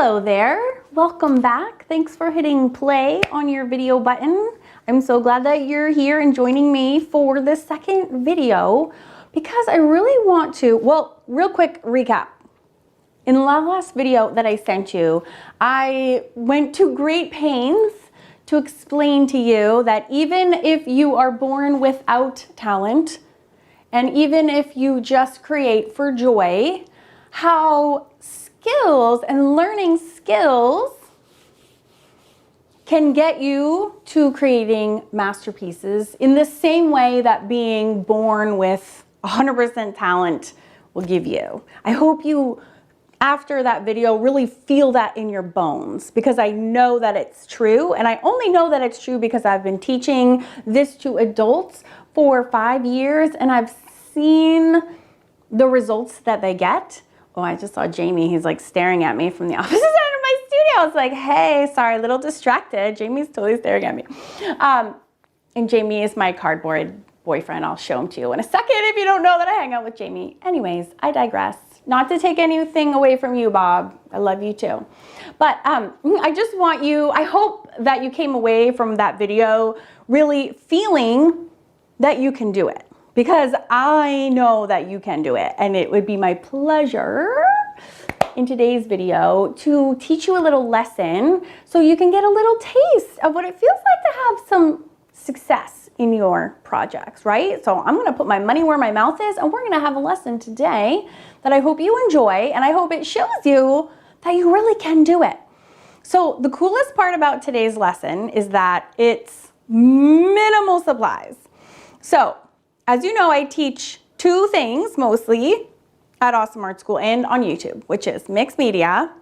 Hello there, welcome back. Thanks for hitting play on your video button. I'm so glad that you're here and joining me for the second video because I really want to, well, real quick recap. In the last video that I sent you, I went to great pains to explain to you that even if you are born without talent, and even if you just create for joy, how skills and learning skills can get you to creating masterpieces in the same way that being born with 100% talent will give you. I hope you, after that video, really feel that in your bones because I know that it's true, and I only know that it's true because I've been teaching this to adults for 5 years and I've seen the results that they get. Oh, I just saw Jamie. He's like staring at me from the opposite side of my studio. I was like, hey, sorry, a little distracted. Jamie's totally staring at me. And Jamie is my cardboard boyfriend. I'll show him to you in a second if you don't know that I hang out with Jamie. Anyways, I digress. Not to take anything away from you, Bob. I love you too. But I just want you, I hope that you came away from that video really feeling that you can do it. Because I know that you can do it, and it would be my pleasure in today's video to teach you a little lesson so you can get a little taste of what it feels like to have some success in your projects, right? So I'm gonna put my money where my mouth is, and we're gonna have a lesson today that I hope you enjoy, and I hope it shows you that you really can do it. So the coolest part about today's lesson is that it's minimal supplies. So, as you know, I teach two things mostly at Awesome Art School and on YouTube, which is mixed media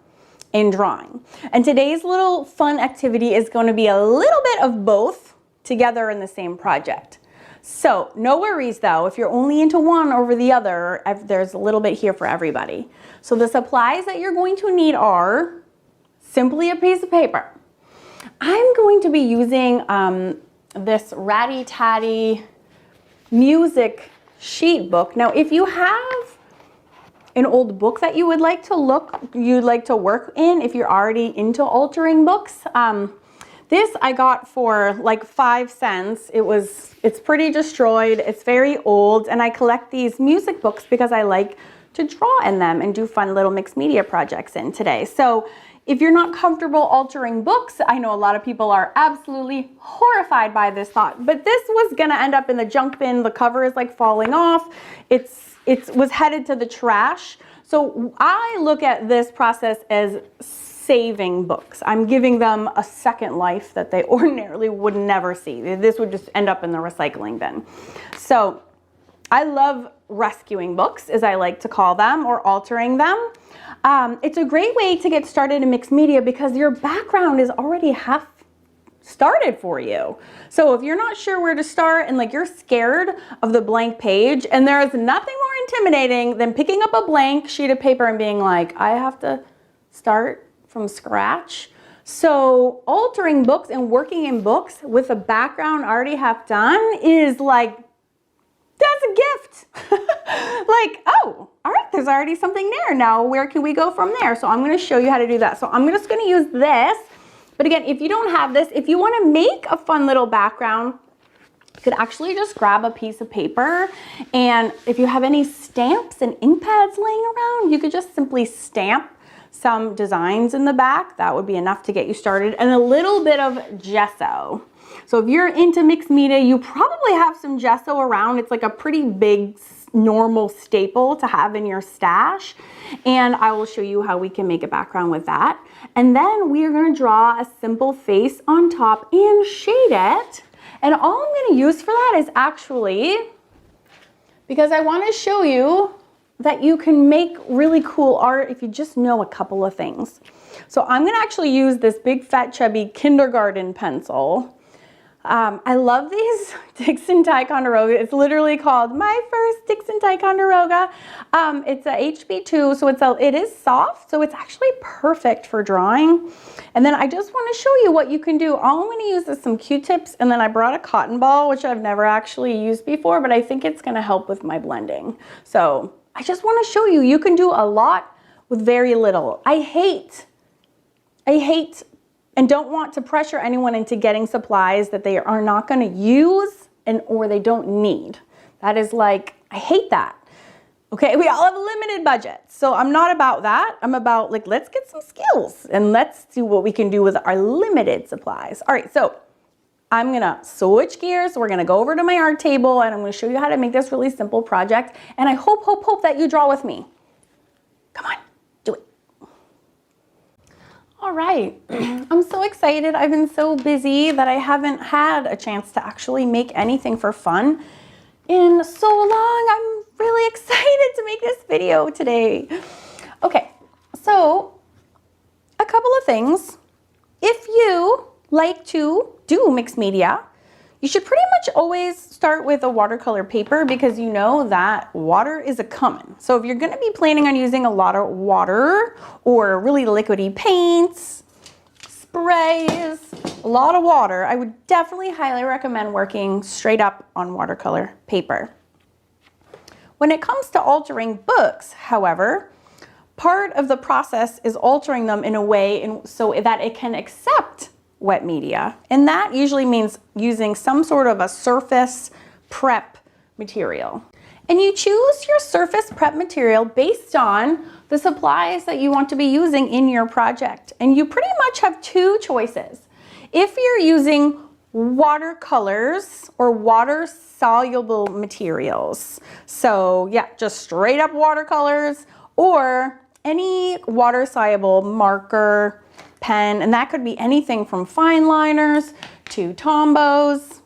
and drawing. And today's little fun activity is going to be a little bit of both together in the same project. So no worries though, if you're only into one over the other, there's a little bit here for everybody. So the supplies that you're going to need are simply a piece of paper. I'm going to be using this Ratty Tatty music sheet book. Now, if you have an old book that you would like to work in, if you're already into altering books, this I got for like 5 cents. It's pretty destroyed. It's very old, and I collect these music books because I like to draw in them and do fun little mixed media projects in today. So if you're not comfortable altering books, I know a lot of people are absolutely horrified by this thought, but this was gonna end up in the junk bin. The cover is like falling off. It was headed to the trash. So I look at this process as saving books. I'm giving them a second life that they ordinarily would never see. This would just end up in the recycling bin. So I love rescuing books, as I like to call them, or altering them. It's a great way to get started in mixed media because your background is already half started for you. So if you're not sure where to start and like you're scared of the blank page, and there is nothing more intimidating than picking up a blank sheet of paper and being like, I have to start from scratch. So altering books and working in books with a background already half done is like, that's a gift. Like, oh, all right, there's already something there. Now, where can we go from there? So I'm going to show you how to do that. So I'm just going to use this. But again, if you don't have this, if you want to make a fun little background, you could actually just grab a piece of paper. And if you have any stamps and ink pads laying around, you could just simply stamp some designs in the back. That would be enough to get you started. And a little bit of gesso. So if you're into mixed media, you probably have some gesso around. It's like a pretty big normal staple to have in your stash. And I will show you how we can make a background with that. And then we are going to draw a simple face on top and shade it. And all I'm going to use for that is actually, because I want to show you that you can make really cool art if you just know a couple of things. So I'm going to actually use this big fat chubby kindergarten pencil. I love these Dixon Ticonderoga. It's literally called My First Dixon Ticonderoga. It's a HB2, so it is soft, so it's actually perfect for drawing. And then I just want to show you what you can do. All I'm going to use is some Q-tips, and then I brought a cotton ball, which I've never actually used before, but I think it's going to help with my blending. So I just want to show you, you can do a lot with very little. I hate I hate and don't want to pressure anyone into getting supplies that they are not going to use or they don't need. That is like, I hate that. Okay, we all have a limited budget. So I'm not about that. I'm about like, let's get some skills and let's see what we can do with our limited supplies. All right, so I'm gonna switch gears. We're gonna go over to my art table and I'm gonna show you how to make this really simple project. And I hope that you draw with me. Come on, do it. All right, I'm so excited. I've been so busy that I haven't had a chance to actually make anything for fun in so long. I'm really excited to make this video today. Okay, so a couple of things. If you like to do mixed media, you should pretty much always start with a watercolor paper because you know that water is a common. So if you're going to be planning on using a lot of water or really liquidy paints, sprays, a lot of water, I would definitely highly recommend working straight up on watercolor paper. When it comes to altering books, however, part of the process is altering them in a way so that it can accept wet media. And that usually means using some sort of a surface prep material. And you choose your surface prep material based on the supplies that you want to be using in your project. And you pretty much have two choices. If you're using watercolors or water-soluble materials, so yeah, just straight up watercolors or any water-soluble marker, pen, and that could be anything from fine liners to Tombows.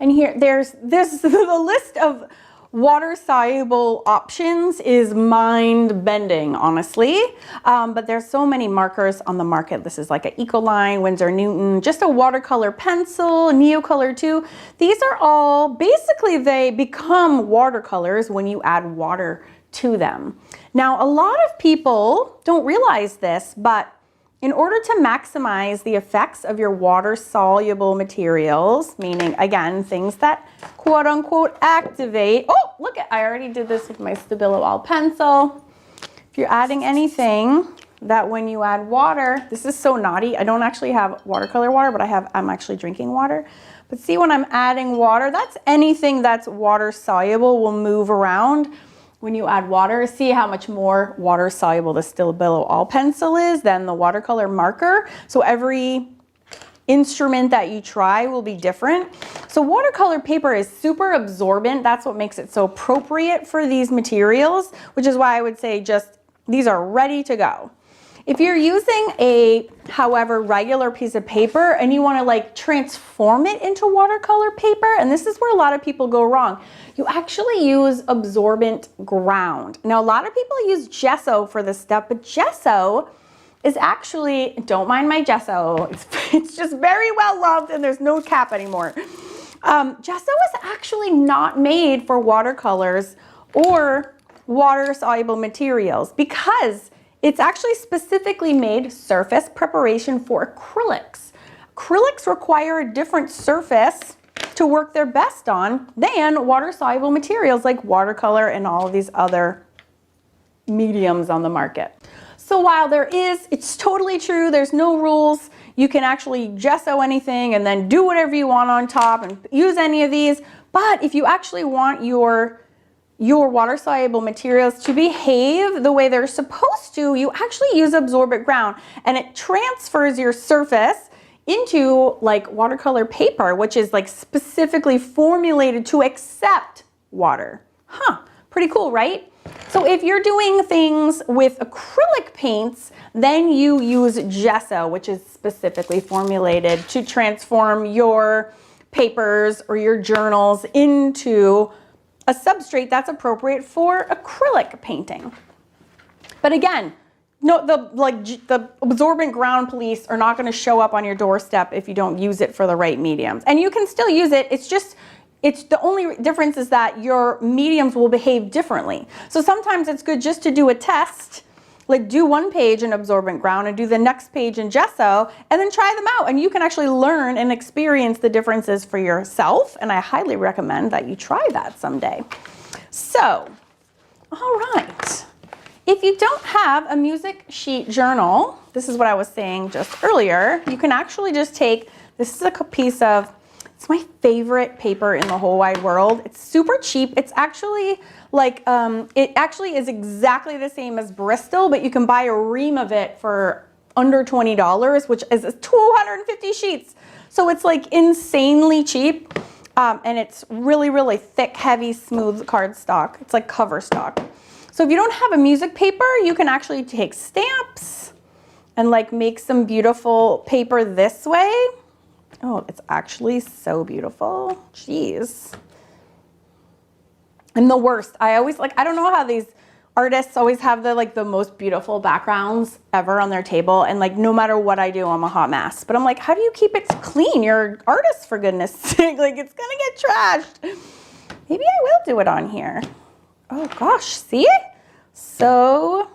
And here, there's this, the list of water-soluble options is mind-bending, honestly. But there's so many markers on the market. This is like an Ecoline, Winsor Newton, just a watercolor pencil, Neocolor 2. These are all, basically they become watercolors when you add water to them. Now, a lot of people don't realize this, but in order to maximize the effects of your water-soluble materials, meaning, again, things that quote-unquote activate. Oh, look, I already did this with my Stabilo All pencil. If you're adding anything that when you add water, this is so naughty. I don't actually have watercolor water, but I'm actually drinking water. But see, when I'm adding water, that's anything that's water-soluble will move around. When you add water, see how much more water-soluble the Stabilo All pencil is than the watercolor marker. So every instrument that you try will be different. So watercolor paper is super absorbent. That's what makes it so appropriate for these materials, which is why I would say just these are ready to go. If you're using a, however, regular piece of paper and you want to like transform it into watercolor paper, and this is where a lot of people go wrong, you actually use absorbent ground. Now, a lot of people use gesso for this step, but gesso is actually, don't mind my gesso, it's just very well loved and there's no cap anymore. Gesso is actually not made for watercolors or water-soluble materials because it's actually specifically made surface preparation for acrylics. Acrylics require a different surface to work their best on than water-soluble materials like watercolor and all of these other mediums on the market. So while it's totally true, there's no rules. You can actually gesso anything and then do whatever you want on top and use any of these. But if you actually want your water-soluble materials to behave the way they're supposed to, you actually use absorbent ground and it transfers your surface into like watercolor paper, which is like specifically formulated to accept water. Pretty cool, right? So if you're doing things with acrylic paints, then you use gesso, which is specifically formulated to transform your papers or your journals into a substrate that's appropriate for acrylic painting. But again, no, the absorbent ground police are not going to show up on your doorstep if you don't use it for the right mediums. And you can still use it. It's the only difference is that your mediums will behave differently. So sometimes it's good just to do a test, like do one page in absorbent ground and do the next page in gesso and then try them out. And you can actually learn and experience the differences for yourself. And I highly recommend that you try that someday. So, all right. If you don't have a music sheet journal, this is what I was saying just earlier, you can actually just take, this is a piece of, it's my favorite paper in the whole wide world. It's super cheap. It's actually like, it actually is exactly the same as Bristol, but you can buy a ream of it for under $20, which is 250 sheets. So it's like insanely cheap. And it's really, really thick, heavy, smooth cardstock. It's like cover stock. So if you don't have a music paper, you can actually take stamps and like make some beautiful paper this way. Oh, it's actually so beautiful. Jeez. I'm the worst. I always like, I don't know how these artists always have the most beautiful backgrounds ever on their table. And like, no matter what I do, I'm a hot mess. But I'm like, how do you keep it clean? You're an artist, for goodness sake. Like, it's gonna get trashed. Maybe I will do it on here. Oh gosh, see? So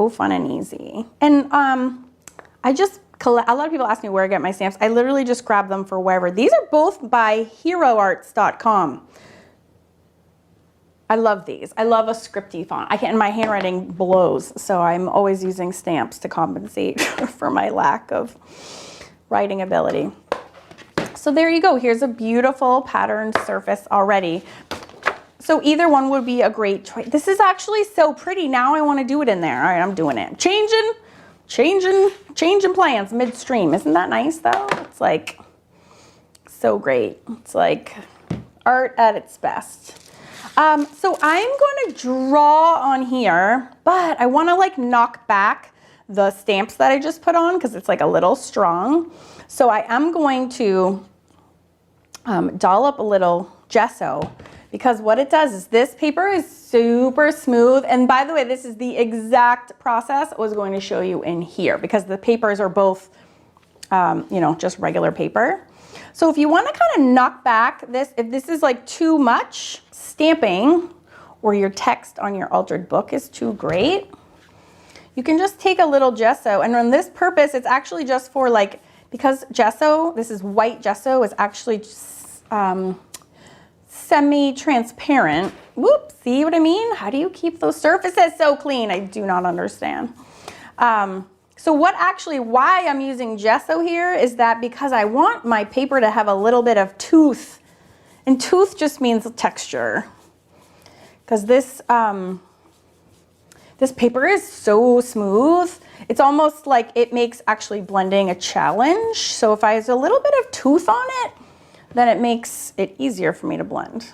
fun and easy. And I just collect, a lot of people ask me where I get my stamps. I literally just grab them for wherever. These are both by heroarts.com. I love these. I love a scripty font. And my handwriting blows, so I'm always using stamps to compensate for my lack of writing ability. So there you go. Here's a beautiful patterned surface already. So either one would be a great choice. This is actually so pretty. Now I want to do it in there. All right, I'm doing it. Changing plans midstream. Isn't that nice though? It's like so great. It's like art at its best. So I'm going to draw on here, but I want to like knock back the stamps that I just put on because it's like a little strong. So I am going to dollop a little gesso, because what it does is this paper is super smooth. And by the way, this is the exact process I was going to show you in here, because the papers are both, you know, just regular paper. So if you want to kind of knock back this, if this is like too much stamping or your text on your altered book is too great, you can just take a little gesso. And on this purpose, it's actually just for like, because gesso, this is white gesso, is actually semi-transparent. Whoops, see what I mean? How do you keep those surfaces so clean? I do not understand. So why I'm using gesso here is that because I want my paper to have a little bit of tooth, and tooth just means texture. Because this paper is so smooth, it's almost like it makes actually blending a challenge. So if I have a little bit of tooth on it, then it makes it easier for me to blend.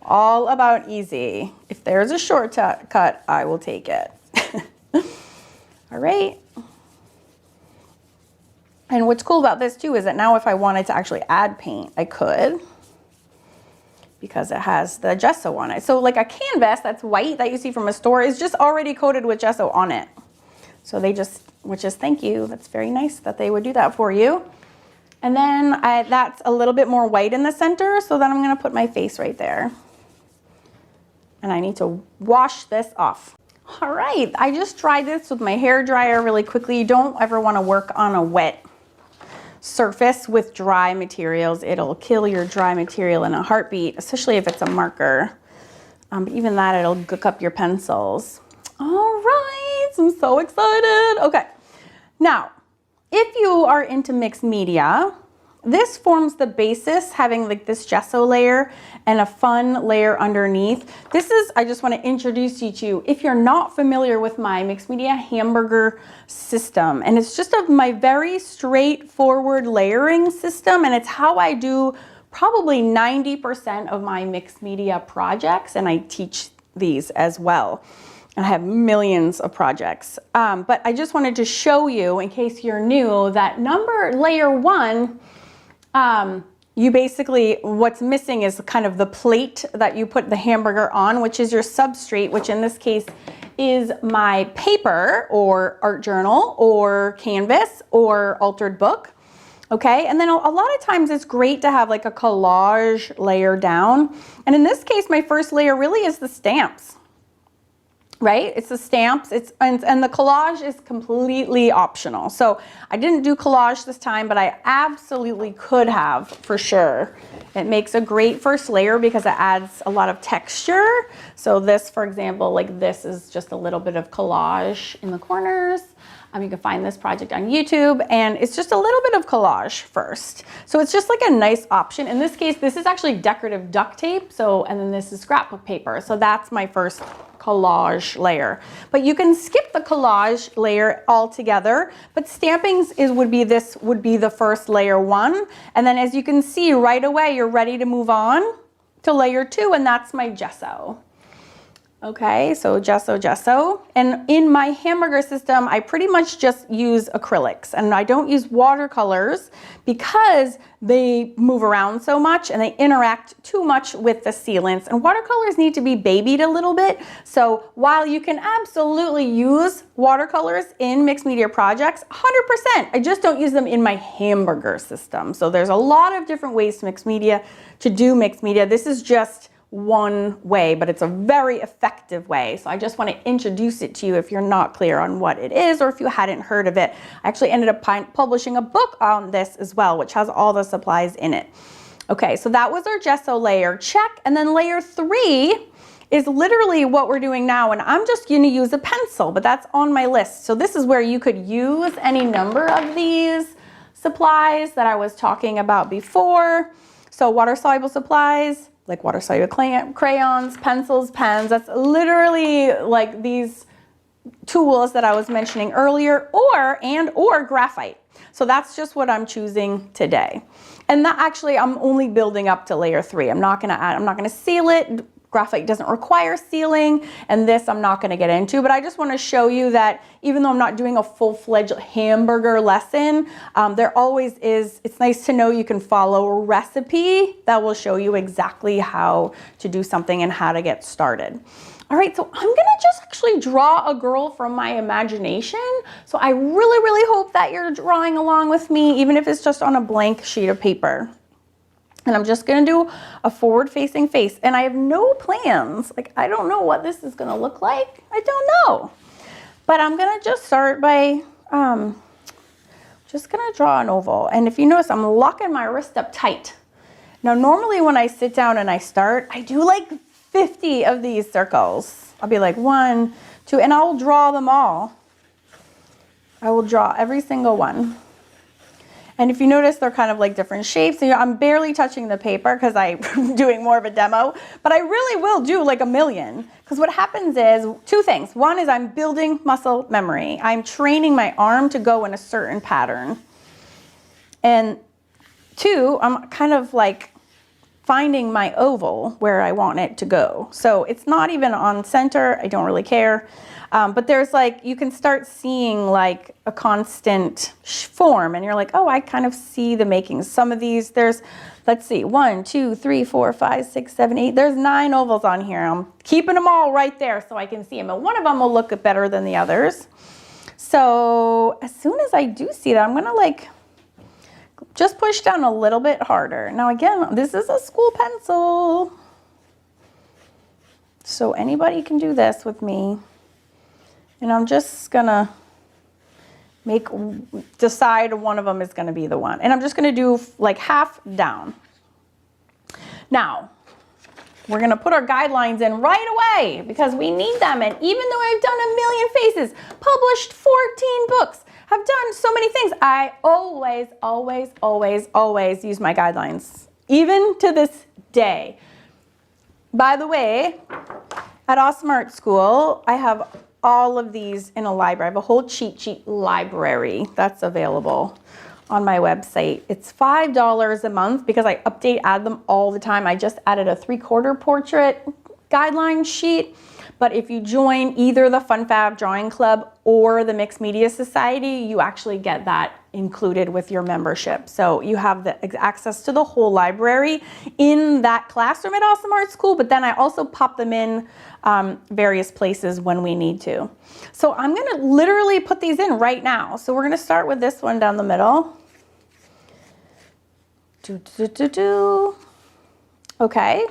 All about easy. If there's a shortcut, I will take it. All right. And what's cool about this too is that now if I wanted to actually add paint, I could, because it has the gesso on it. So like a canvas that's white that you see from a store is just already coated with gesso on it. So they just, which is thank you. That's very nice that they would do that for you. And then that's a little bit more white in the center. So then I'm going to put my face right there. And I need to wash this off. All right, I just dried this with my hair dryer really quickly. You don't ever want to work on a wet surface with dry materials. It'll kill your dry material in a heartbeat, especially if it's a marker. But even that, it'll gook up your pencils. All right, I'm so excited. Okay, now, if you are into mixed media, this forms the basis, having like this gesso layer and a fun layer underneath. This is, I just want to introduce you to, if you're not familiar with my mixed media hamburger system, and it's just my very straightforward layering system, and it's how I do probably 90% of my mixed media projects, and I teach these as well. I have millions of projects, but I just wanted to show you, in case you're new, that layer one, you basically, what's missing is kind of the plate that you put the hamburger on, which is your substrate, which in this case is my paper or art journal or canvas or altered book. Okay, and then a lot of times it's great to have like a collage layer down. And in this case, my first layer really is the stamps. right? It's the stamps, and the collage is completely optional. So I didn't do collage this time, but I absolutely could have for sure. It makes a great first layer because it adds a lot of texture. So this, for example, like this is just a little bit of collage in the corners. You can find this project on YouTube, and it's just a little bit of collage first. So it's just like a nice option. In this case, this is actually decorative duct tape. So, and then this is scrapbook paper. So that's my first collage layer. But you can skip the collage layer altogether, but stamping would be the first layer 1. And then as you can see right away, you're ready to move on to layer 2, and that's my gesso. Okay, so gesso. And in my hamburger system, I pretty much just use acrylics, and I don't use watercolors because they move around so much and they interact too much with the sealants, and watercolors need to be babied a little bit. So while you can absolutely use watercolors in mixed media projects, 100%, I just don't use them in my hamburger system. So there's a lot of different ways to do mixed media. This is just one way, but it's a very effective way. So I just want to introduce it to you if you're not clear on what it is, or if you hadn't heard of it. I actually ended up publishing a book on this as well, which has all the supplies in it. Okay, so that was our gesso layer, check. And then layer 3 is literally what we're doing now, and I'm just going to use a pencil, but that's on my list. So this is where you could use any number of these supplies that I was talking about before. So water-soluble supplies, like water-soluble crayons, pencils, pens. That's literally like these tools that I was mentioning earlier, or graphite. So that's just what I'm choosing today. And that actually, I'm only building up to layer 3. I'm not gonna seal it. Graphite doesn't require sealing, and this I'm not going to get into, but I just want to show you that even though I'm not doing a full-fledged hamburger lesson, there always is, it's nice to know you can follow a recipe that will show you exactly how to do something and how to get started. All right, so I'm going to just actually draw a girl from my imagination. So I really, really hope that you're drawing along with me, even if it's just on a blank sheet of paper. And I'm just gonna do a forward-facing face. And I have no plans. Like, I don't know what this is gonna look like. I don't know. But I'm gonna just start by, just gonna draw an oval. And if you notice, I'm locking my wrist up tight. Now, normally when I sit down and I start, I do like 50 of these circles. I'll be like 1, 2, and I'll draw them all. I will draw every single one. And if you notice, they're kind of like different shapes. So I'm barely touching the paper because I'm doing more of a demo, but I really will do like a million. Because what happens is 2 things. One is I'm building muscle memory. I'm training my arm to go in a certain pattern. And 2, I'm kind of like finding my oval where I want it to go. So it's not even on center. I don't really care. But there's like, you can start seeing like a constant form, and you're like, oh, I kind of see the makings. Some of these, there's, let's see, 1, 2, 3, 4, 5, 6, 7, 8. There's 9 ovals on here. I'm keeping them all right there so I can see them. And one of them will look better than the others. So as soon as I do see that, I'm gonna like, just push down a little bit harder. Now again, this is a school pencil. So anybody can do this with me. And I'm just gonna decide one of them is gonna be the one. And I'm just gonna do like half down. Now, we're gonna put our guidelines in right away because we need them. And even though I've done a million faces, published 14 books, have done so many things, I always use my guidelines, even to this day. By the way, at Awesome Art School, I have all of these in a library. I have a whole cheat sheet library that's available on my website. It's $5 a month because I add them all the time. I just added a 3/4 portrait guideline sheet. But if you join either the Fun Fab Drawing Club or the Mixed Media Society, you actually get that included with your membership. So you have the access to the whole library in that classroom at Awesome Art School, but then I also pop them in various places when we need to. So I'm gonna literally put these in right now. So we're gonna start with this one down the middle. Okay.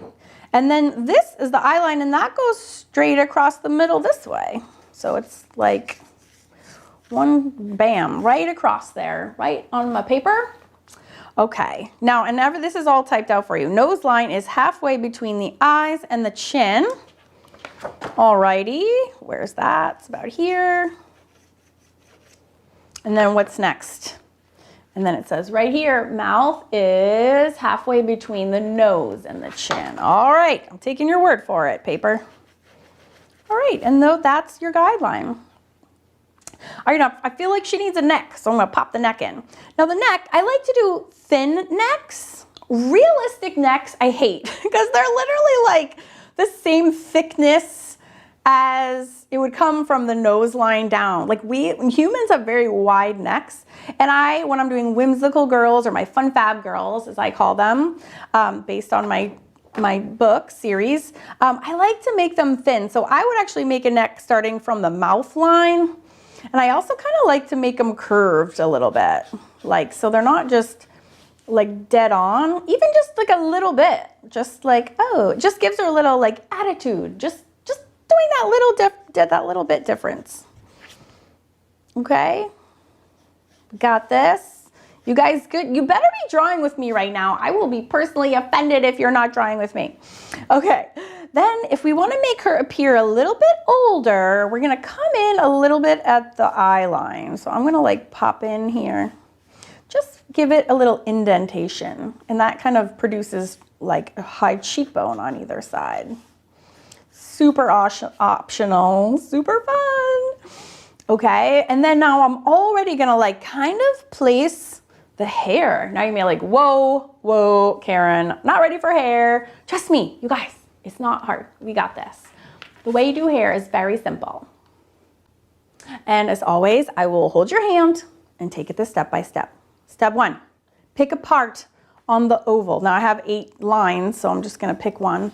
And then this is the eye line, and that goes straight across the middle this way. So it's like one bam, right across there, right on my paper. Okay, now, and now this is all typed out for you. Nose line is halfway between the eyes and the chin. Alrighty, where's that? It's about here. And then what's next? And then it says right here, mouth is halfway between the nose and the chin. All right, I'm taking your word for it, paper. All right, and that's your guideline. All right, now I feel like she needs a neck, so I'm gonna pop the neck in. Now the neck, I like to do thin necks. Realistic necks, I hate, because they're literally like the same thickness as it would come from the nose line down. Like humans have very wide necks. And when I'm doing whimsical girls, or my fun fab girls, as I call them, based on my book series, I like to make them thin. So I would actually make a neck starting from the mouth line. And I also kind of like to make them curved a little bit. Like, so they're not just like dead on, even just like a little bit. Just like, oh, it just gives her a little like attitude. Just doing that little bit difference. Okay? Got this? You guys good? You better be drawing with me right now. I will be personally offended if you're not drawing with me. Okay. Then if we want to make her appear a little bit older, we're going to come in a little bit at the eye line. So I'm going to like pop in here. Just give it a little indentation. And that kind of produces like a high cheekbone on either side. Super optional, super fun. Okay, and then now I'm already gonna like kind of place the hair. Now you're gonna be like, whoa, Karen, not ready for hair. Trust me, you guys, it's not hard. We got this. The way you do hair is very simple. And as always, I will hold your hand and take it step by step. Step 1, pick a part on the oval. Now I have 8 lines, so I'm just gonna pick one.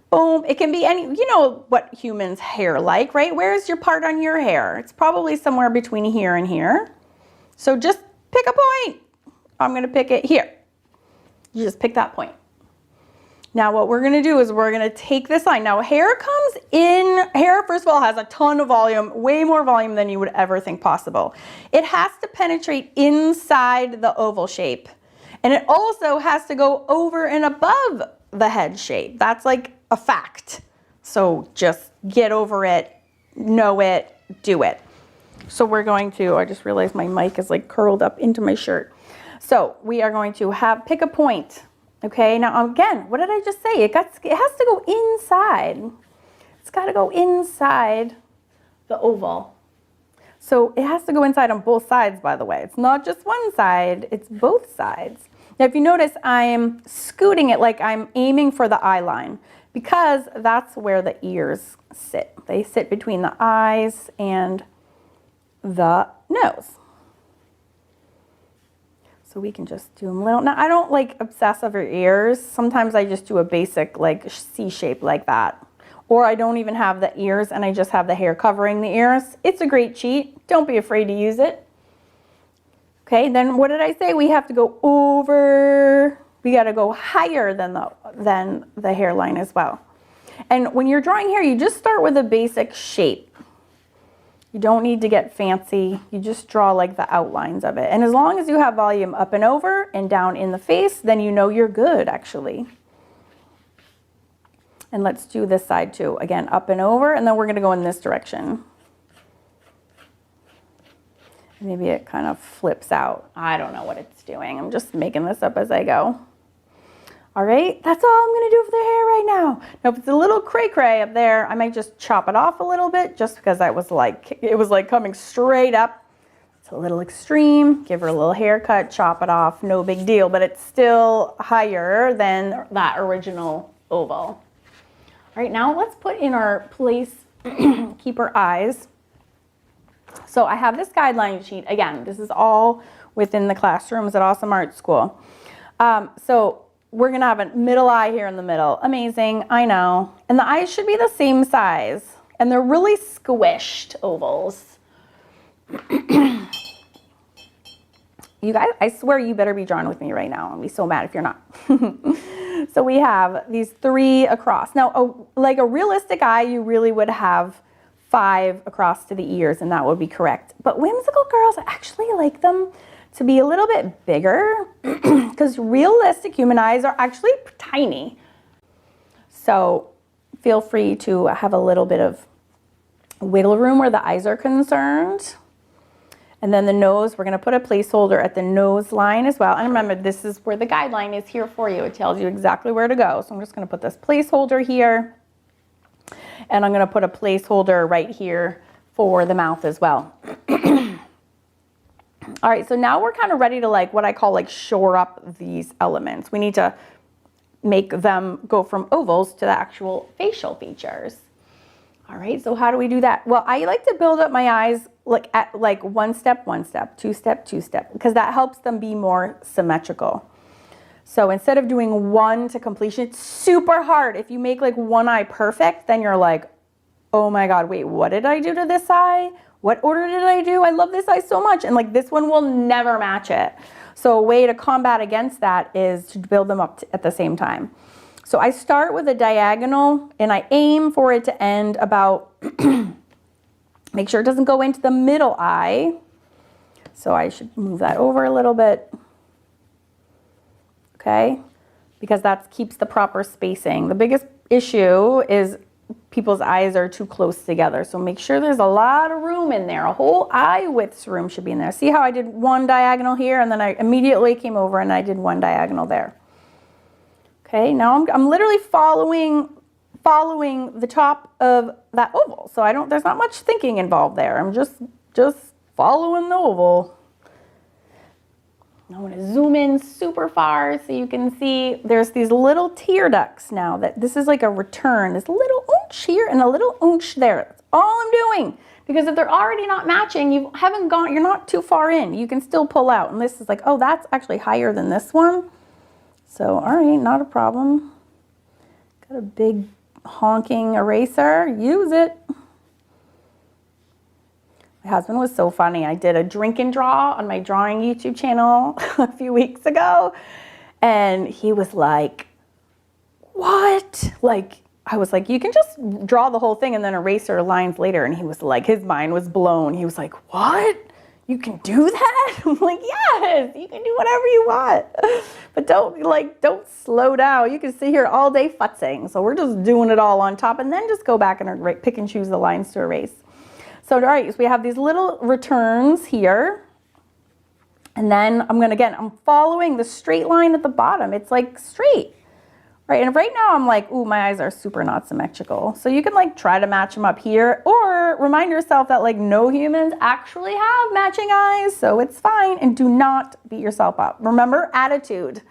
Boom, it can be any, you know what humans' hair like, right? Where's your part on your hair? It's probably somewhere between here and here. So just pick a point. I'm gonna pick it here. You just pick that point. Now what we're gonna do is we're gonna take this line. Now hair comes in, hair first of all has a ton of volume, way more volume than you would ever think possible. It has to penetrate inside the oval shape. And it also has to go over and above the head shape. That's like a fact. So just get over it, know it, do it. So we're going to, I just realized my mic is like curled up into my shirt. So we are going to pick a point. Okay, now again, what did I just say? It has to go inside. It's got to go inside the oval. So it has to go inside on both sides, by the way. It's not just one side, it's both sides. Now if you notice, I'm scooting it like I'm aiming for the eye line, because that's where the ears sit. They sit between the eyes and the nose. So we can just do them a little. Now I don't like obsess over ears. Sometimes I just do a basic like C shape like that. Or I don't even have the ears and I just have the hair covering the ears. It's a great cheat. Don't be afraid to use it. Okay, then what did I say? We have to go over, we got to go higher than the hairline as well. And when you're drawing hair, you just start with a basic shape. You don't need to get fancy. You just draw like the outlines of it. And as long as you have volume up and over and down in the face, then you know you're good actually. And let's do this side too. Again, up and over, and then we're going to go in this direction. Maybe it kind of flips out. I don't know what it's doing. I'm just making this up as I go. All right, that's all I'm gonna do for the hair right now. Now, if it's a little cray-cray up there, I might just chop it off a little bit just because it was like coming straight up. It's a little extreme. Give her a little haircut, chop it off, no big deal, but it's still higher than that original oval. All right, now let's put in our place, keep her eyes. So I have this guideline sheet. Again, this is all within the classrooms at Awesome Art School. So we're gonna have a middle eye here in the middle. Amazing, I know. And the eyes should be the same size. And they're really squished ovals. You guys, I swear you better be drawing with me right now. I'll be so mad if you're not. So we have these 3 across. Now, like a realistic eye, you really would have 5 across to the ears, and that would be correct. But whimsical girls, I actually like them to be a little bit bigger because realistic human eyes are actually tiny. So feel free to have a little bit of wiggle room where the eyes are concerned. And then the nose, we're going to put a placeholder at the nose line as well. And remember, this is where the guideline is here for you. It tells you exactly where to go. So I'm just going to put this placeholder here. And I'm going to put a placeholder right here for the mouth as well. All right, so now we're kind of ready to like what I call like shore up these elements. We need to make them go from ovals to the actual facial features. All right, so how do we do that? Well, I like to build up my eyes like at like 1 step, 1 step, 2 step, 2 step, because that helps them be more symmetrical. So instead of doing 1 to completion, it's super hard. If you make like 1 eye perfect, then you're like, oh my God, wait, what did I do to this eye? What order did I do? I love this eye so much. And like this one will never match it. So a way to combat against that is to build them up at the same time. So I start with a diagonal and I aim for it to end about, make sure it doesn't go into the middle eye. So I should move that over a little bit. Okay, because that keeps the proper spacing. The biggest issue is people's eyes are too close together. So make sure there's a lot of room in there. A whole eye width's room should be in there. See how I did 1 diagonal here and then I immediately came over and I did 1 diagonal there. Okay, now I'm literally following the top of that oval. So there's not much thinking involved there. I'm just following the oval. I want to zoom in super far so you can see there's these little tear ducts now. That this is like a return. This little oonch here and a little oonch there. That's all I'm doing. Because if they're already not matching, you're not too far in. You can still pull out. And this is like, oh, that's actually higher than this one. So, all right, not a problem. Got a big honking eraser. Use it. My husband was so funny. I did a drink and draw on my drawing YouTube channel a few weeks ago. And he was like, what? Like, I was like, you can just draw the whole thing and then eraser lines later. And he was like, his mind was blown. He was like, what? You can do that? I'm like, yes, you can do whatever you want. But don't slow down. You can sit here all day futzing. So we're just doing it all on top and then just go back and pick and choose the lines to erase. So, all right, so we have these little returns here. And then I'm following the straight line at the bottom. It's like straight, right? And right now I'm like, ooh, my eyes are super not symmetrical. So you can like try to match them up here or remind yourself that like no humans actually have matching eyes. So it's fine. And do not beat yourself up. Remember, attitude.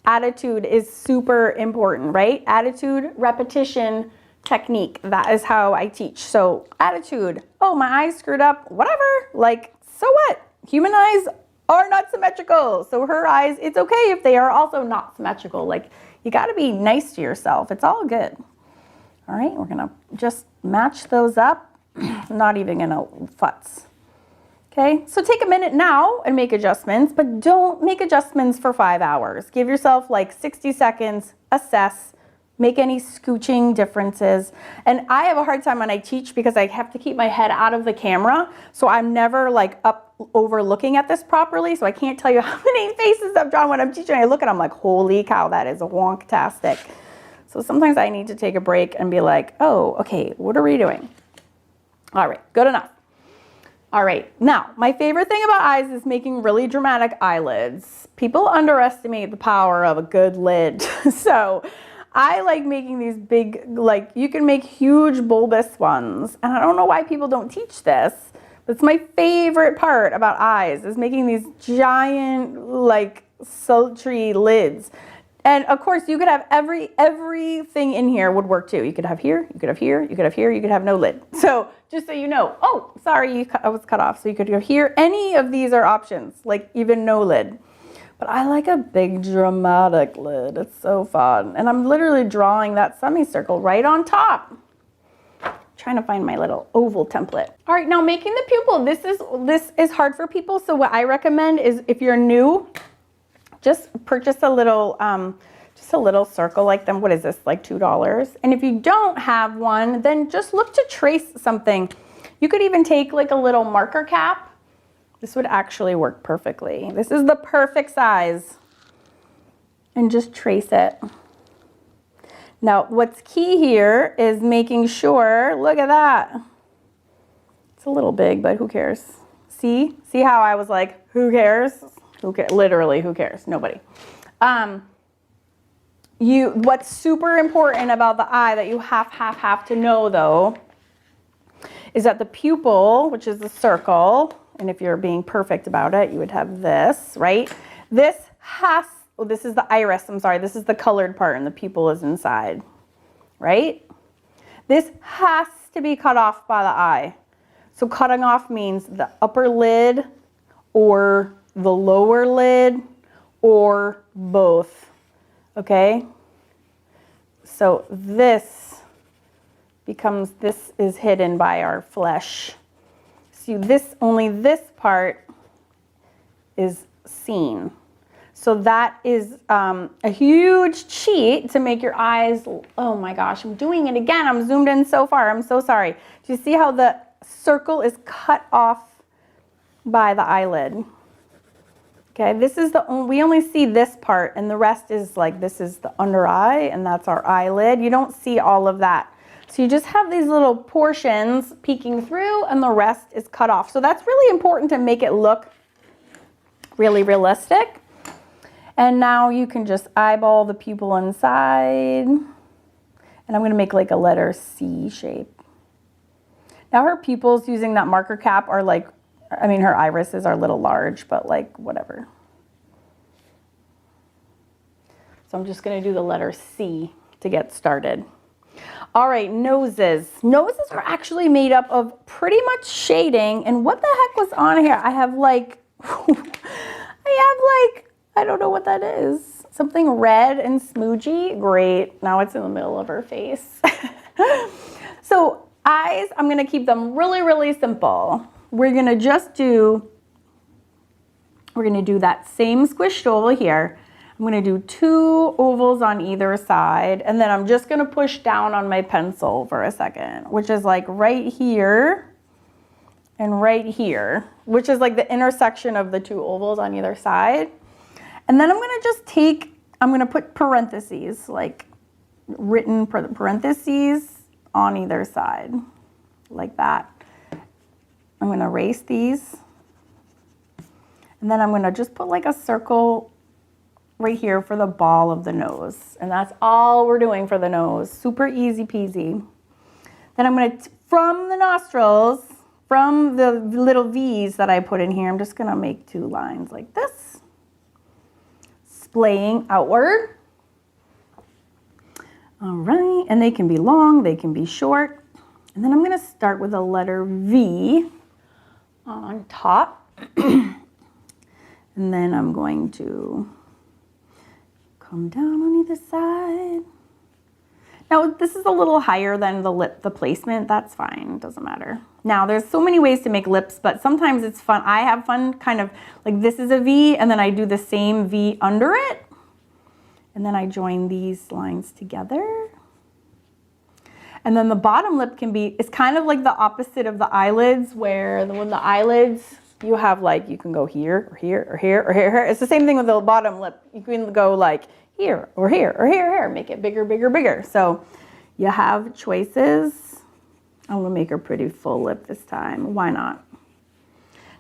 Attitude is super important, right? Attitude, repetition, technique. That is how I teach. So attitude, oh, my eyes screwed up, whatever. Like, so what? Human eyes are not symmetrical. So her eyes, it's okay if they are also not symmetrical. Like, you got to be nice to yourself. It's all good. All right, we're going to just match those up. Not even going to futz. Okay, so take a minute now and make adjustments, but don't make adjustments for 5 hours. Give yourself like 60 seconds, assess, make any scooching differences. And I have a hard time when I teach because I have to keep my head out of the camera. So I'm never like up over looking at this properly. So I can't tell you how many faces I've drawn when I'm teaching. I look and I'm like, holy cow, that is a wonk-tastic. So sometimes I need to take a break and be like, oh, okay, what are we doing? All right, good enough. All right, now, my favorite thing about eyes is making really dramatic eyelids. People underestimate the power of a good lid. So I like making these big, like you can make huge bulbous ones. And I don't know why people don't teach this, but it's my favorite part about eyes is making these giant, like sultry lids. And of course you could have everything in here would work too. You could have here, you could have here, you could have here, you could have no lid. So just so you know, oh, sorry, I was cut off. So you could go here. Any of these are options, like even no lid. But I like a big dramatic lid. It's so fun. And I'm literally drawing that semicircle right on top. Trying to find my little oval template. All right, now making the pupil. This is hard for people. So what I recommend is if you're new, just purchase a little Just a little circle like them. What is this, like $2? And if you don't have one, then just look to trace something. You could even take like a little marker cap. This would actually work perfectly. This is the perfect size. And just trace it. Now, what's key here is making sure, look at that. It's a little big, but who cares? See how I was like, who cares? Who cares? Literally, who cares? Nobody. What's super important about the eye that you have to know though, is that the pupil, which is the circle, and if you're being perfect about it, you would have this, right? This is the iris, I'm sorry, this is the colored part and the pupil is inside, right? This has to be cut off by the eye. So cutting off means the upper lid or the lower lid or both, okay? So this is hidden by our flesh. See, only this part is seen. So that is a huge cheat to make your eyes, oh my gosh, I'm doing it again. I'm zoomed in so far, I'm so sorry. Do you see how the circle is cut off by the eyelid? Okay, we only see this part and the rest is like, this is the under eye and that's our eyelid. You don't see all of that. So you just have these little portions peeking through and the rest is cut off. So that's really important to make it look really realistic. And now you can just eyeball the pupil inside. And I'm gonna make like a letter C shape. Now her pupils using that marker cap are like, I mean, her irises are a little large, but like whatever. So I'm just gonna do the letter C to get started. All right, noses. Noses are actually made up of pretty much shading. And what the heck was on here? I have like, I don't know what that is. Something red and smoochy. Great, now it's in the middle of her face. So eyes, I'm gonna keep them really, really simple. We're gonna do that same squished oval here. I'm gonna do 2 ovals on either side, and then I'm just gonna push down on my pencil for a second, which is like right here and right here, which is like the intersection of the 2 ovals on either side. And then I'm gonna put parentheses, like written parentheses on either side, like that. I'm gonna erase these. And then I'm gonna just put like a circle right here for the ball of the nose. And that's all we're doing for the nose. Super easy peasy. Then I'm gonna, from the nostrils, from the little V's that I put in here, I'm just gonna make 2 lines like this, splaying outward. All right, and they can be long, they can be short. And then I'm gonna start with a letter V on top. And then I'm going to come down on either side. Now this is a little higher than the placement, that's fine, it doesn't matter. Now there's so many ways to make lips, but sometimes it's fun. I have fun kind of like this is a V and then I do the same V under it. And then I join these lines together. And then the bottom lip it's kind of like the opposite of the eyelids where when the eyelids, you have like, you can go here or here or here or here. It's the same thing with the bottom lip. You can go like here or here or here, here, make it bigger, bigger, bigger. So you have choices. I'm gonna make her pretty full lip this time. Why not?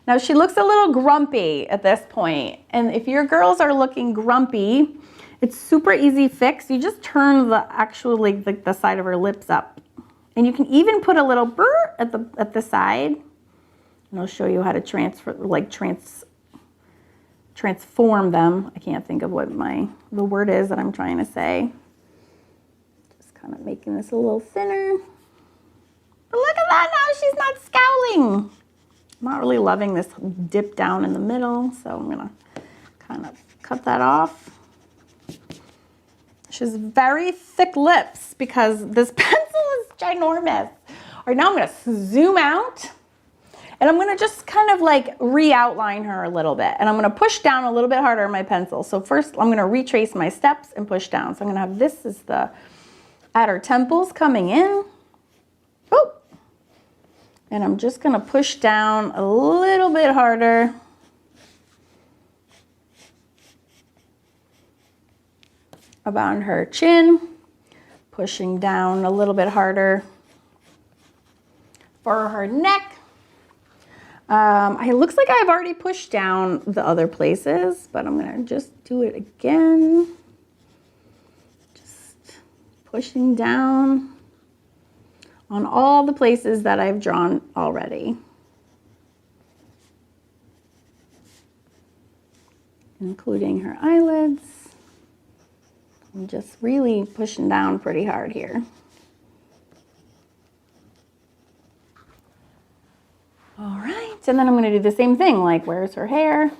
Now she looks a little grumpy at this point. And if your girls are looking grumpy, it's super easy fix. You just turn the side of her lips up. And you can even put a little burr at the side. And I'll show you how to transform them. I can't think of what the word is that I'm trying to say. Just kind of making this a little thinner. But look at that, now she's not scowling. I'm not really loving this dip down in the middle, so I'm gonna kind of cut that off. She has very thick lips because this pencil is ginormous. All right, now I'm gonna zoom out. And I'm gonna just kind of like re-outline her a little bit. And I'm gonna push down a little bit harder on my pencil. So first I'm gonna retrace my steps and push down. So I'm gonna have this is at her temples coming in. Oh. And I'm just gonna push down a little bit harder. Around her chin, pushing down a little bit harder for her neck. It looks like I've already pushed down the other places, but I'm gonna just do it again. Just pushing down on all the places that I've drawn already. Including her eyelids. I'm just really pushing down pretty hard here. All right, and then I'm gonna do the same thing, like where's her hair? All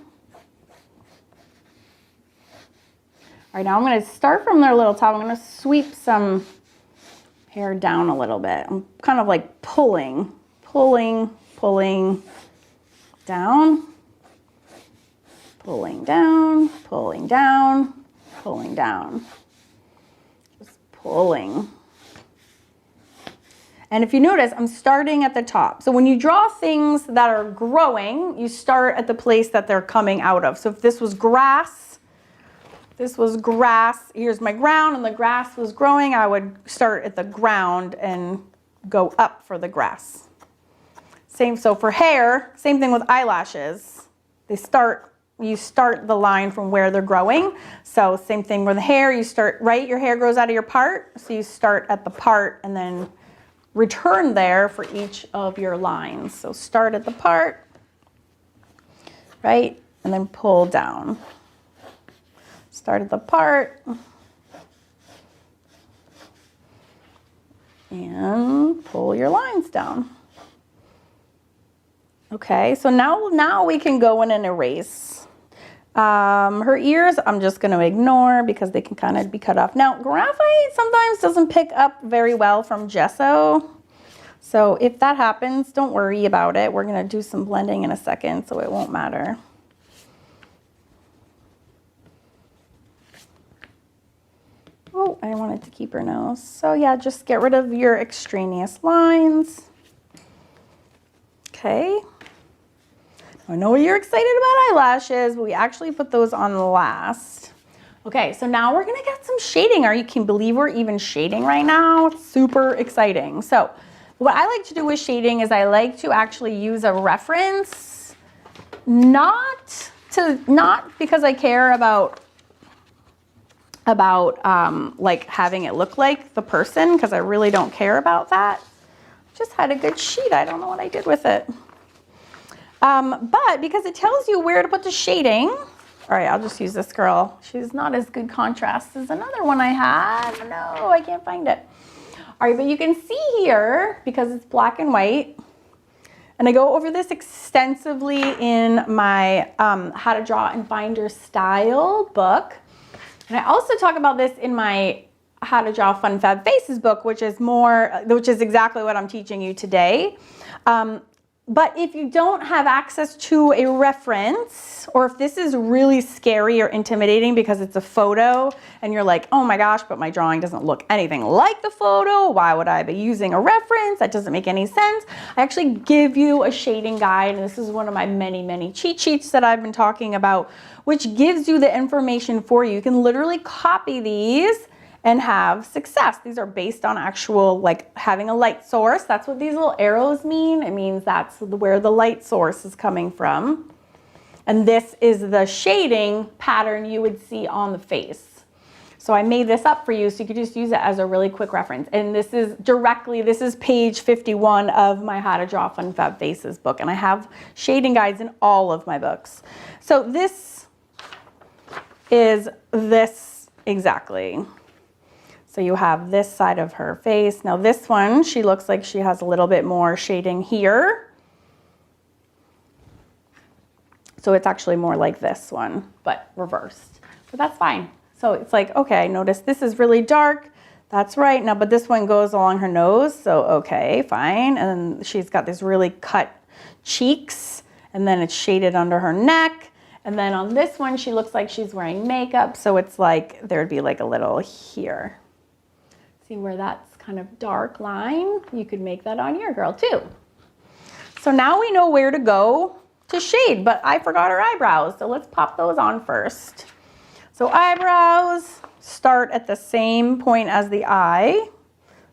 right, now I'm gonna start from their little top. I'm gonna sweep some hair down a little bit. I'm kind of like pulling down, pulling down, pulling down, pulling down. Just pulling. And if you notice, I'm starting at the top. So when you draw things that are growing, you start at the place that they're coming out of. So if this was grass, here's my ground, and the grass was growing, I would start at the ground and go up for the grass. So for hair, same thing with eyelashes. You start the line from where they're growing. So same thing with the hair, you start, right? Your hair grows out of your part, so you start at the part and then return there for each of your lines. So start at the part, right? And then pull down. Start at the part. And pull your lines down. Okay, so now we can go in and erase. Her ears, I'm just going to ignore because they can kind of be cut off. Now, graphite sometimes doesn't pick up very well from gesso. So if that happens, don't worry about it. We're going to do some blending in a second, so it won't matter. Oh, I wanted to keep her nose. So yeah, just get rid of your extraneous lines. Okay. I know you're excited about eyelashes, but we actually put those on last. Okay, so now we're gonna get some shading. Can you believe we're even shading right now? It's super exciting. So what I like to do with shading is I like to actually use a reference, not because I care about like having it look like the person, because I really don't care about that. Just had a good sheet. I don't know what I did with it. But because it tells you where to put the shading. All right, I'll just use this girl. She's not as good contrast as another one I had. No, I can't find it. All right, but you can see here, because it's black and white, and I go over this extensively in my How to Draw and Find Your Style book. And I also talk about this in my How to Draw Fun Fab Faces book, which is exactly what I'm teaching you today. But if you don't have access to a reference, or if this is really scary or intimidating because it's a photo and you're like, oh my gosh, but my drawing doesn't look anything like the photo, why would I be using a reference? That doesn't make any sense. I actually give you a shading guide, and this is one of my many, many cheat sheets that I've been talking about, which gives you the information for you. You can literally copy these and have success. These are based on actual, like having a light source. That's what these little arrows mean. It means that's where the light source is coming from. And this is the shading pattern you would see on the face. So I made this up for you so you could just use it as a really quick reference. And this is page 51 of my How to Draw Fun Fab Faces book. And I have shading guides in all of my books. So this is this exactly. So you have this side of her face. Now this one, she looks like she has a little bit more shading here. So it's actually more like this one, but reversed. But that's fine. So it's like, okay, notice this is really dark. That's right. Now, but this one goes along her nose. So, okay, fine. And she's got this really cut cheeks, and then it's shaded under her neck. And then on this one, she looks like she's wearing makeup, so it's like there'd be like a little here. See where that's kind of dark line? You could make that on your girl too. So now we know where to go to shade, but I forgot her eyebrows, so let's pop those on first. So eyebrows start at the same point as the eye.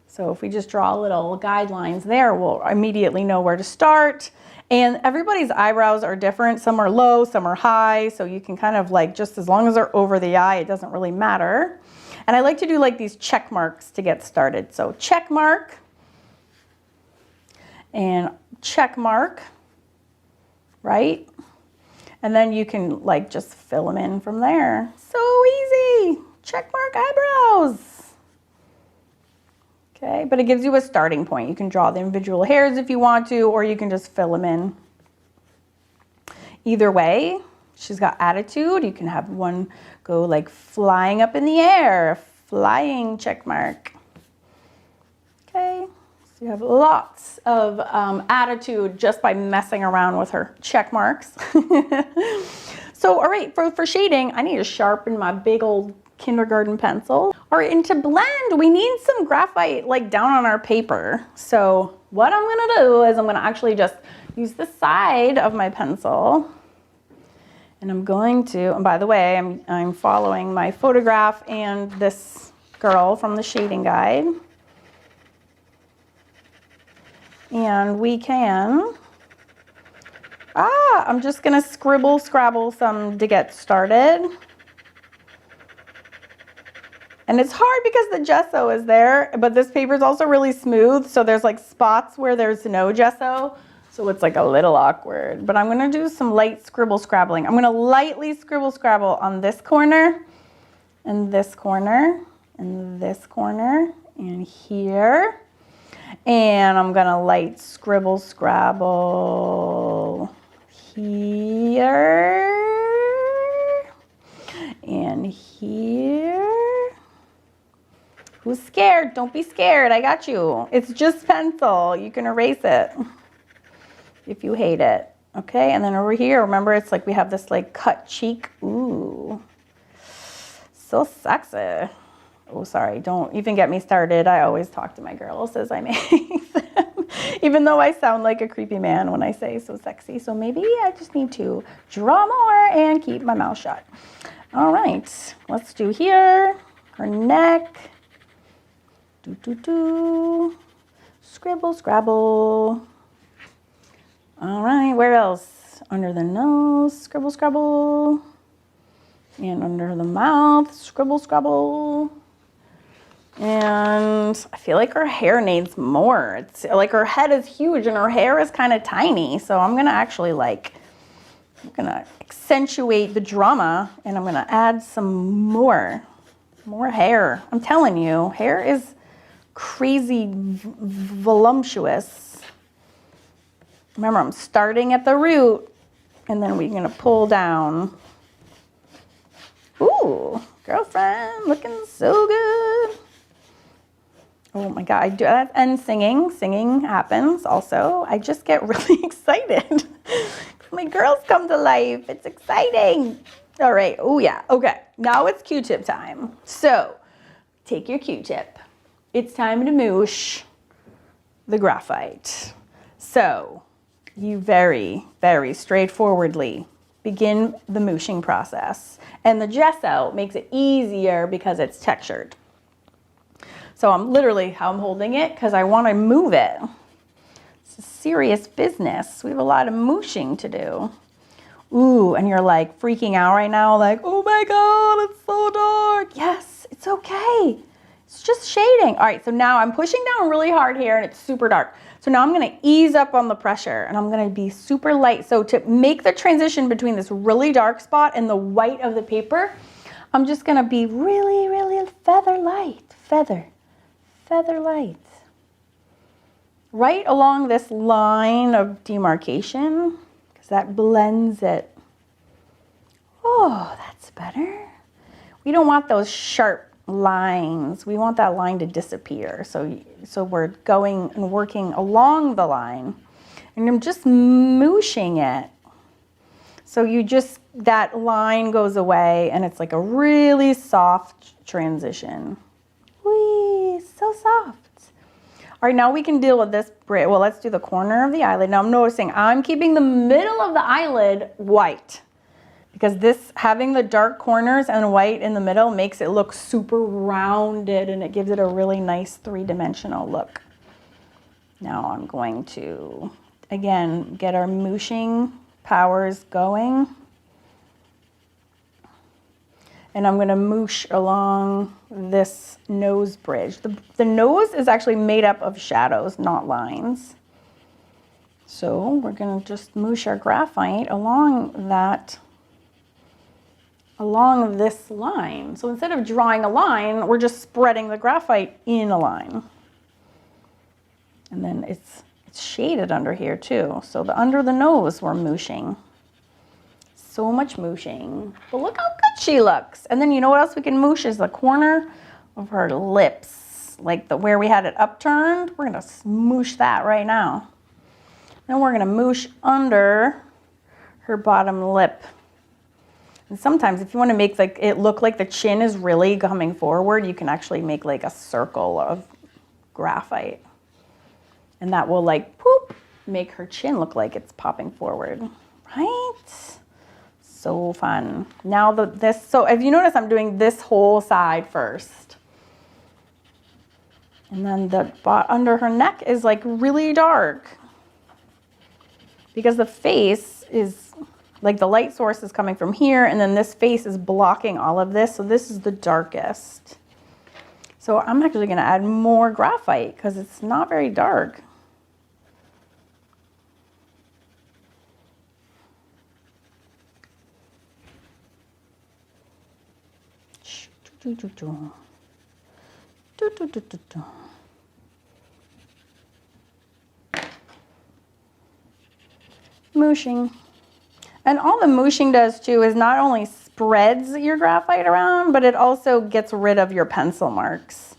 So if we just draw little guidelines there, we'll immediately know where to start. And everybody's eyebrows are different. Some are low, some are high. So you can kind of like, just as long as they're over the eye, it doesn't really matter. And I like to do like these check marks to get started. So check mark and check mark, right? And then you can like just fill them in from there. So easy, check mark eyebrows. Okay, but it gives you a starting point. You can draw the individual hairs if you want to, or you can just fill them in. Either way, she's got attitude. You can have one go like flying up in the air, flying check mark. Okay, so you have lots of attitude just by messing around with her check marks. So, all right, for shading, I need to sharpen my big old kindergarten pencil. All right, and to blend, we need some graphite like down on our paper. So what I'm gonna do is I'm gonna actually just use the side of my pencil, and I'm going to, and by the way, I'm following my photograph and this girl from the shading guide. And we can, I'm just gonna scribble, scrabble some to get started. And it's hard because the gesso is there, but this paper is also really smooth. So there's like spots where there's no gesso. So it's like a little awkward, but I'm gonna do some light scribble scrabbling. I'm gonna lightly scribble scrabble on this corner and this corner and this corner and here. And I'm gonna light scribble scrabble here and here. Who's scared? Don't be scared. I got you. It's just pencil. You can erase it if you hate it. Okay, and then over here, remember, it's like we have this like cut cheek. Ooh, so sexy. Oh, sorry. Don't even get me started. I always talk to my girls as I make them, even though I sound like a creepy man when I say so sexy. So maybe I just need to draw more and keep my mouth shut. All right, let's do here, her neck. Do, do, do. Scribble, scrabble. All right, where else? Under the nose, scribble, scrabble. And under the mouth, scribble, scrabble. And I feel like her hair needs more. It's like her head is huge and her hair is kind of tiny. So I'm gonna actually I'm gonna accentuate the drama and I'm gonna add some more hair. I'm telling you, hair is crazy voluptuous. Remember, I'm starting at the root and then we're gonna pull down. Ooh, girlfriend, looking so good. Oh my God, I do that. And singing happens also. I just get really excited. My girls come to life, it's exciting. All right, oh yeah, okay. Now it's Q-tip time. So take your Q-tip. It's time to moosh the graphite. So you very, very straightforwardly begin the mooshing process. And the gesso makes it easier because it's textured. So I'm literally how I'm holding it because I want to move it. It's a serious business. We have a lot of mooshing to do. Ooh, and you're like freaking out right now, like, oh my God, it's so dark. Yes, it's okay. It's just shading. All right, so now I'm pushing down really hard here and it's super dark. So now I'm gonna ease up on the pressure and I'm gonna be super light. So to make the transition between this really dark spot and the white of the paper, I'm just gonna be really, really feather light, feather light. Right along this line of demarcation, because that blends it. Oh, that's better. We don't want those sharp lines. We want that line to disappear. So we're going and working along the line And I'm just mooshing it. So that line goes away and it's like a really soft transition. Whee, so soft. All right, now we can deal with this bridge. Well, let's do the corner of the eyelid. Now I'm noticing I'm keeping the middle of the eyelid white because having the dark corners and white in the middle makes it look super rounded and it gives it a really nice three-dimensional look. Now I'm going to, again, get our mooshing powers going. And I'm gonna moosh along this nose bridge. The nose is actually made up of shadows, not lines. So we're gonna just moosh our graphite along this line. So instead of drawing a line, we're just spreading the graphite in a line. And then it's shaded under here too. So under the nose we're mooshing. So much mooshing. But look how good she looks. And then you know what else we can moosh is the corner of her lips. Like where we had it upturned. We're gonna smoosh that right now. Then we're gonna moosh under her bottom lip. And sometimes if you wanna make it look like the chin is really coming forward, you can actually make like a circle of graphite. And that will like, poop, make her chin look like it's popping forward, right? So fun. Now so if you notice, I'm doing this whole side first. And then the under her neck is like really dark because the face is like the light source is coming from here and then this face is blocking all of this. So this is the darkest. So I'm actually gonna add more graphite because it's not very dark. Mooshing. And all the mooshing does too is not only spreads your graphite around, but it also gets rid of your pencil marks.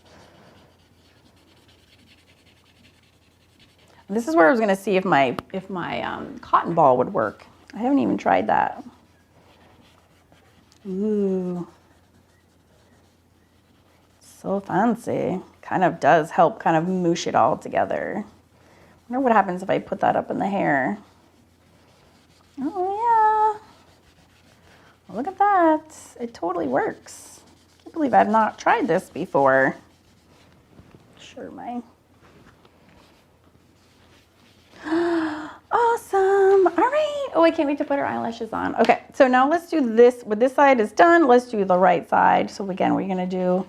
This is where I was going to see if my cotton ball would work. I haven't even tried that. Ooh. So fancy. Kind of does help kind of moosh it all together. I wonder what happens if I put that up in the hair. Oh yeah. Well, look at that. It totally works. I can't believe I've not tried this before. Sure, my. Awesome. All right. Oh, I can't wait to put her eyelashes on. Okay, so now let's do this. When this side is done, let's do the right side. So again, we're going to do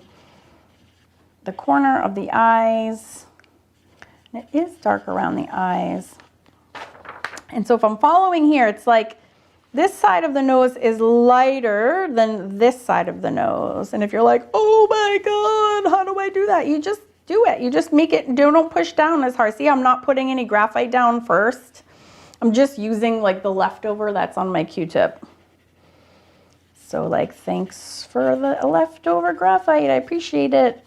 the corner of the eyes. And it is dark around the eyes. And so if I'm following here, it's like this side of the nose is lighter than this side of the nose. And if you're like, oh my God, how do I do that? You just do it. You just make it, don't push down as hard. See, I'm not putting any graphite down first. I'm just using like the leftover that's on my Q-tip. So like, thanks for the leftover graphite. I appreciate it.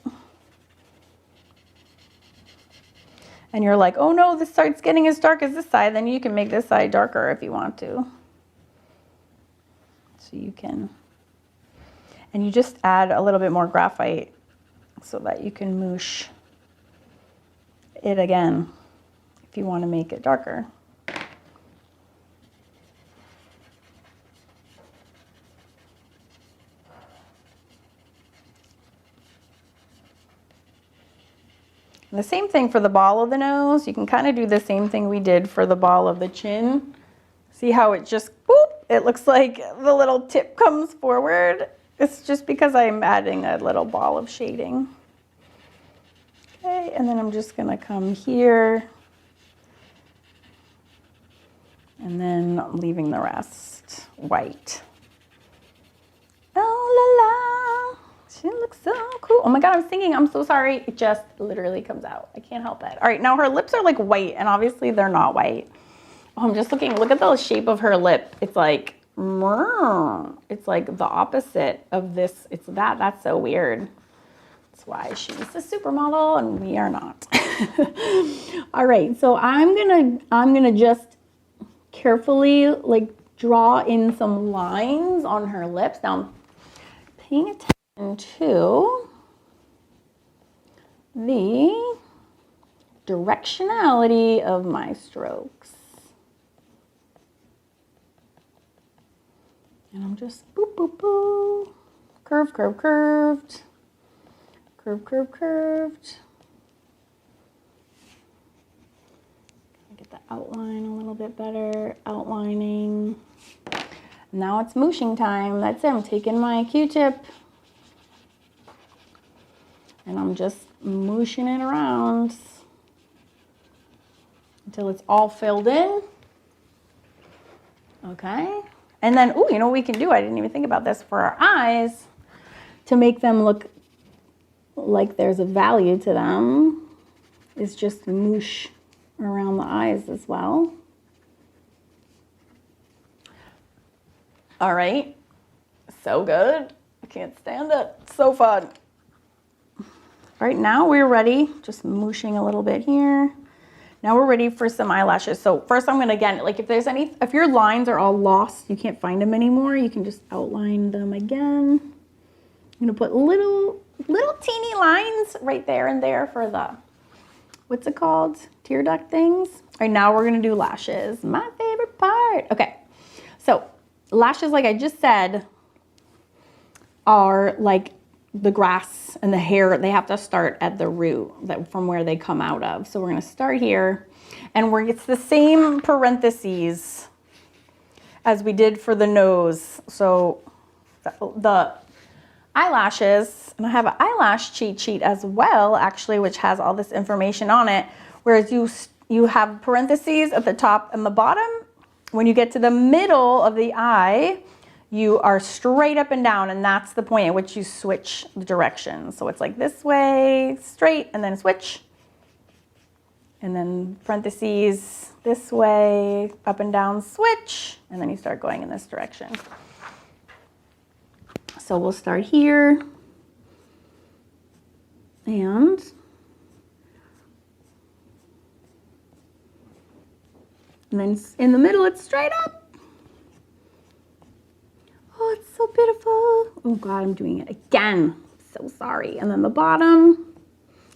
And you're like, oh no, this starts getting as dark as this side, then you can make this side darker if you want to. So you can, and you just add a little bit more graphite so that you can moosh it again if you want to make it darker. And the same thing for the ball of the nose. You can kind of do the same thing we did for the ball of the chin. See how it just, boop, it looks like the little tip comes forward. It's just because I'm adding a little ball of shading. Okay, and then I'm just gonna come here. And then I'm leaving the rest white. Oh la la. She looks so cool. Oh my God, I'm singing. I'm so sorry. It just literally comes out. I can't help it. All right, now her lips are like white, and obviously they're not white. Oh, I'm just looking. Look at the shape of her lip. It's like the opposite of this. It's that. That's so weird. That's why she's a supermodel and we are not. All right, so I'm gonna just carefully like draw in some lines on her lips. Now I'm paying attention to the directionality of my strokes. And I'm just boop, boop, boop. Curve, curve, curved. Curve, curve, curved. Get the outline a little bit better. Outlining. Now it's mooshing time. That's it. I'm taking my Q-tip. And I'm just mooshing it around until it's all filled in. Okay. And then, ooh, you know what we can do? I didn't even think about this for our eyes to make them look like there's a value to them is just moosh around the eyes as well. All right. So good. I can't stand it. So fun. All right, now we're ready. Just mooshing a little bit here. Now we're ready for some eyelashes. So first I'm gonna, again, like if your lines are all lost, you can't find them anymore, you can just outline them again. I'm gonna put little teeny lines right there and there for the, what's it called? Tear duct things. All right, now we're gonna do lashes. My favorite part. Okay, so lashes, like I just said, are like the grass and the hair. They have to start at the root, from where they come out of. So we're gonna start here, and it's the same parentheses as we did for the nose. So the eyelashes, and I have an eyelash cheat sheet as well, actually, which has all this information on it. Whereas you have parentheses at the top and the bottom. When you get to the middle of the eye, you are straight up and down, and that's the point at which you switch the direction. So it's like this way, straight, and then switch. And then parentheses, this way, up and down, switch, and then you start going in this direction. So we'll start here, and then in the middle, it's straight up. Oh, it's so beautiful. Oh God, I'm doing it again. So sorry. And then the bottom,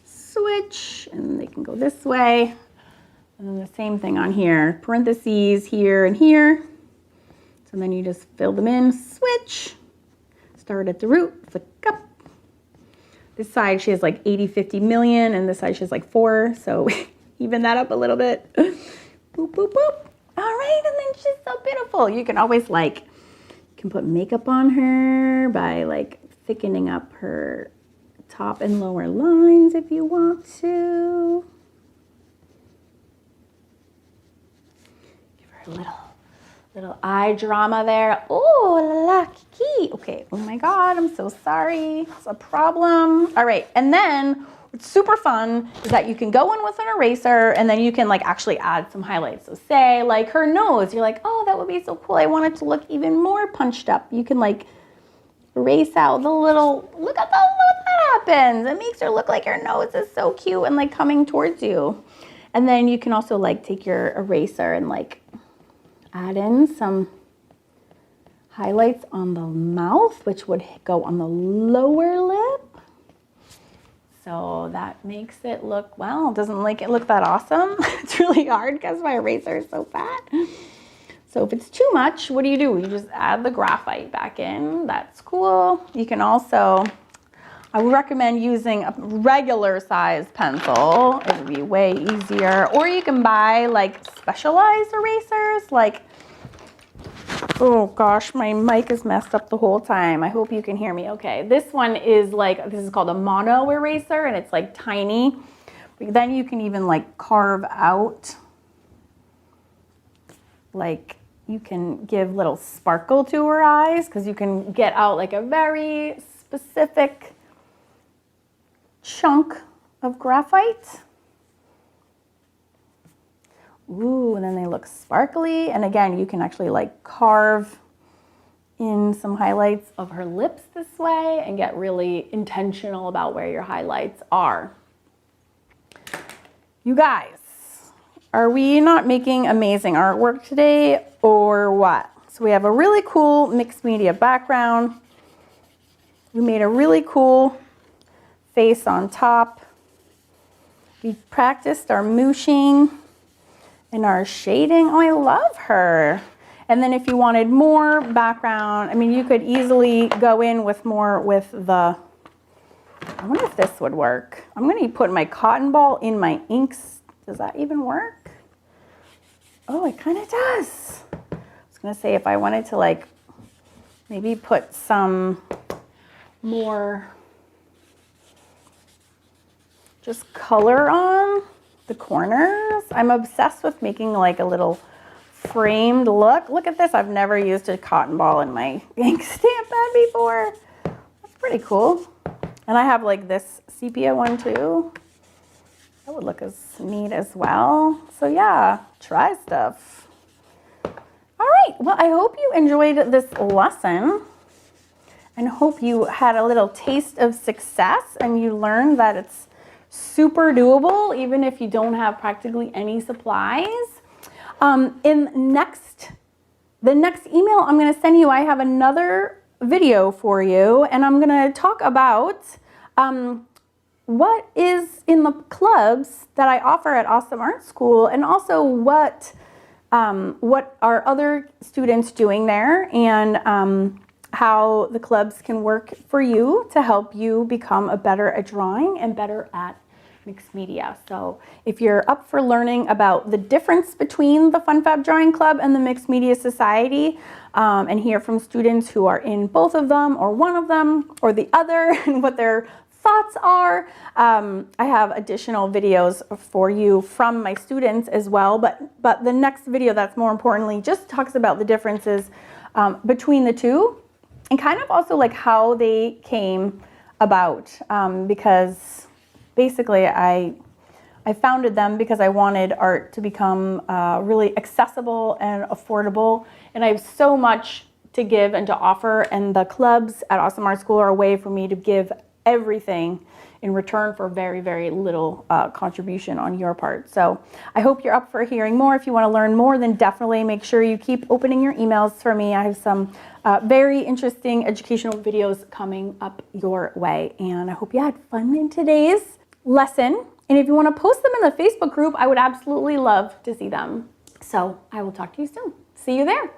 switch, and they can go this way. And then the same thing on here, parentheses here and here. So then you just fill them in, switch, start at the root, flick up. This side she has like 80, 50 million, and this side she has like 4. So even that up a little bit. Boop, boop, boop. All right, and then she's so beautiful. You can always can put makeup on her by like thickening up her top and lower lines if you want to. Give her a little eye drama there. Oh, la kiki. Okay, oh my God, I'm so sorry. It's a problem. All right, and then what's super fun is that you can go in with an eraser and then you can actually add some highlights. So say like her nose, you're like, oh, that would be so cool. I want it to look even more punched up. You can erase out the little, look at that happens. It makes her look like her nose is so cute and coming towards you. And then you can also take your eraser and add in some highlights on the mouth, which would go on the lower lip. So that makes it look, well, doesn't make it look that awesome. It's really hard because my eraser is so fat. So if it's too much, what do? You just add the graphite back in. That's cool. You can also, I would recommend using a regular size pencil. It would be way easier. Or you can buy specialized erasers, oh gosh, my mic is messed up the whole time. I hope you can hear me okay. This one is this is called a mono eraser, and it's tiny. But then you can even carve out, you can give little sparkle to her eyes, because you can get out a very specific chunk of graphite. Ooh, and then they look sparkly. And again, you can actually carve in some highlights of her lips this way and get really intentional about where your highlights are. You guys, are we not making amazing artwork today or what? So we have a really cool mixed media background. We made a really cool face on top. We practiced our mooshing and our shading. Oh, I love her. And then if you wanted more background, I mean, you could easily go in with more with the, I wonder if this would work. I'm going to put my cotton ball in my inks. Does that even work? Oh, it kind of does. I was going to say if I wanted to like maybe put some more just color on the corners. I'm obsessed with making like a little framed look. Look at this. I've never used a cotton ball in my ink stamp pad before. That's pretty cool. And I have like this sepia one too. That would look as neat as well. So yeah, try stuff. All right. Well, I hope you enjoyed this lesson and hope you had a little taste of success and you learned that it's super doable even if you don't have practically any supplies. In the next email I'm going to send you, I have another video for you, and I'm going to talk about what is in the clubs that I offer at Awesome Art School, and also what are other students doing there, and how the clubs can work for you to help you become a better at drawing and better at mixed media. So if you're up for learning about the difference between the Fun Fab Drawing Club and the Mixed Media Society, and hear from students who are in both of them or one of them or the other and what their thoughts are, I have additional videos for you from my students as well. But the next video, that's more importantly, just talks about the differences between the two, and kind of also like how they came about, because basically, I founded them because I wanted art to become really accessible and affordable. And I have so much to give and to offer, and the clubs at Awesome Art School are a way for me to give everything in return for very, very little contribution on your part. So I hope you're up for hearing more. If you want to learn more, then definitely make sure you keep opening your emails for me. I have some very interesting educational videos coming up your way. And I hope you had fun in today's lesson. And if you want to post them in the Facebook group, I would absolutely love to see them. So I will talk to you soon. See you there.